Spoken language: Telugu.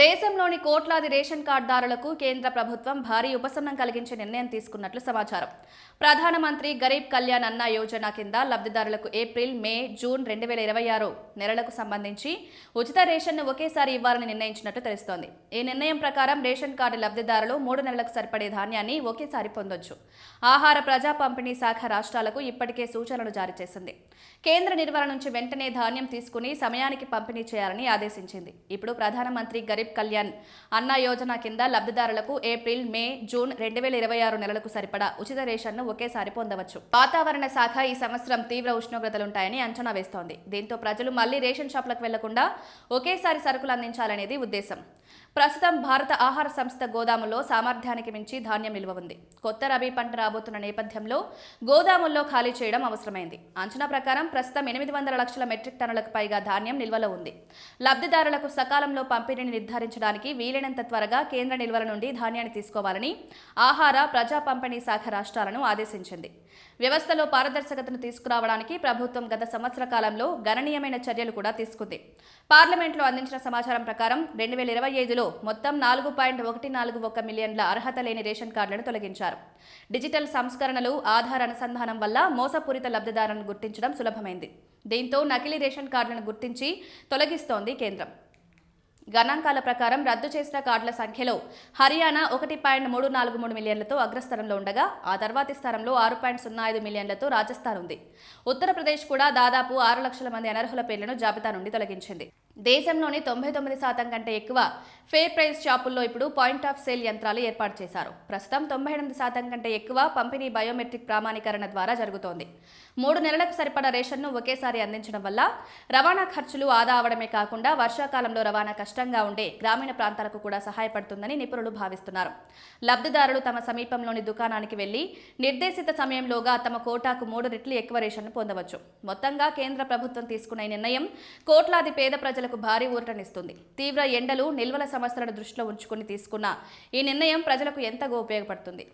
దేశంలోని కోట్లాది రేషన్ కార్డుదారులకు కేంద్ర ప్రభుత్వం భారీ ఉపశమనం కలిగించే నిర్ణయం తీసుకున్నట్లు సమాచారం. ప్రధానమంత్రి గరీబ్ కళ్యాణ్ అన్న యోజన కింద లబ్ధిదారులకు ఏప్రిల్, మే, జూన్ 2026 నెలలకు సంబంధించి ఉచిత రేషన్ను ఒకేసారి ఇవ్వాలని నిర్ణయించినట్టు తెలుస్తోంది. ఈ నిర్ణయం ప్రకారం రేషన్ కార్డు లబ్ధిదారులు 3 నెలలకు సరిపడే ధాన్యాన్ని ఒకేసారి పొందొచ్చు. ఆహార ప్రజా పంపిణీ శాఖ రాష్ట్రాలకు ఇప్పటికే సూచనలు జారీ చేసింది. కేంద్ర నిర్వహణ నుంచి వెంటనే ధాన్యం తీసుకుని సమయానికి పంపిణీ చేయాలని ఆదేశించింది. ఇప్పుడు ప్రధానమంత్రి గరీబ్ కళ్యాణ్ అన్న యోజన కింద లబ్ధిదారులకు ఏప్రిల్, మే, జూన్ 2026 నెలలకు సరిపడా ఉచిత రేషన్ను ఒకేసారి పొందవచ్చు. వాతావరణ శాఖ ఈ సంవత్సరం తీవ్ర ఉష్ణోగ్రతలుంటాయని అంచనా వేస్తోంది. దీంతో ప్రజలు మళ్లీ రేషన్ షాపులకు వెళ్లకుండా ఒకేసారి సరుకులు అందించాలనేది ఉద్దేశం. ప్రస్తుతం భారత ఆహార సంస్థ గోదాముల్లో సామర్థ్యానికి మించి ధాన్యం నిల్వ ఉంది. కొత్త రబీ పంట రాబోతున్న నేపథ్యంలో గోదాముల్లో ఖాళీ చేయడం అవసరమైంది. అంచనా ప్రకారం ప్రస్తుతం 800 లక్షల మెట్రిక్ టన్నులకు పైగా ధాన్యం నిల్వలో ఉంది. లబ్ధిదారులకు సకాలంలో పంపిణీని నిర్ధారించడానికి వీలైనంత త్వరగా కేంద్ర నిల్వల నుండి ధాన్యాన్ని తీసుకోవాలని ఆహార ప్రజా పంపిణీ శాఖ రాష్ట్రాలను ఆదేశించింది. వ్యవస్థలో పారదర్శకతను తీసుకురావడానికి ప్రభుత్వం గత సంవత్సర కాలంలో గణనీయమైన చర్యలు కూడా తీసుకుంది. పార్లమెంట్లో అందించిన సమాచారం ప్రకారం 2025లో మొత్తం 4.141 మిలియన్ల అర్హత లేని రేషన్ కార్డులను తొలగించారు. డిజిటల్ సంస్కరణలు, ఆధార్ అనుసంధానం వల్ల మోసపూరిత లబ్ధిదారులను గుర్తించడం సులభమైంది. దీంతో నకిలీ రేషన్ కార్డులను గుర్తించి తొలగిస్తోంది కేంద్రం. గణాంకాల ప్రకారం రద్దు చేసిన కార్డుల సంఖ్యలో హర్యానా 1.343 మిలియన్లతో అగ్రస్థానంలో ఉండగా ఆ తర్వాతి స్థానంలో 6.05 మిలియన్లతో రాజస్థాన్ ఉంది. ఉత్తరప్రదేశ్ కూడా దాదాపు 6 లక్షల మంది అనర్హుల పేర్లను జాబితా నుండి తొలగించింది. దేశంలోని 99% కంటే ఎక్కువ ఫేర్ ప్రైస్ షాపుల్లో ఇప్పుడు పాయింట్ ఆఫ్ సేల్ యంత్రాలు ఏర్పాటు చేశారు. ప్రస్తుతం 98% కంటే ఎక్కువ పంపిణీ బయోమెట్రిక్ ప్రామాణీకరణ ద్వారా జరుగుతోంది. 3 నెలలకు సరిపడా రేషన్ను ఒకేసారి అందించడం వల్ల రవాణా ఖర్చులు ఆదా అవడమే కాకుండా వర్షాకాలంలో రవాణా కష్టంగా ఉండే గ్రామీణ ప్రాంతాలకు కూడా సహాయపడుతుందని నిపుణులు భావిస్తున్నారు. లబ్ధిదారులు తమ సమీపంలోని దుకాణానికి వెళ్లి నిర్దేశిత సమయంలోగా తమ కోటాకు 3 రెట్లు ఎక్కువ రేషన్ను పొందవచ్చు. మొత్తంగా కేంద్ర ప్రభుత్వం తీసుకున్న ఈ నిర్ణయం కోట్లాది పేద ప్రజలకు భారీ ఊరటనిస్తుంది. తీవ్ర ఎండలు, నిల్వల సమస్యలను దృష్టిలో ఉంచుకుని తీసుకున్న ఈ నిర్ణయం ప్రజలకు ఎంతగా ఉపయోగపడుతుంది.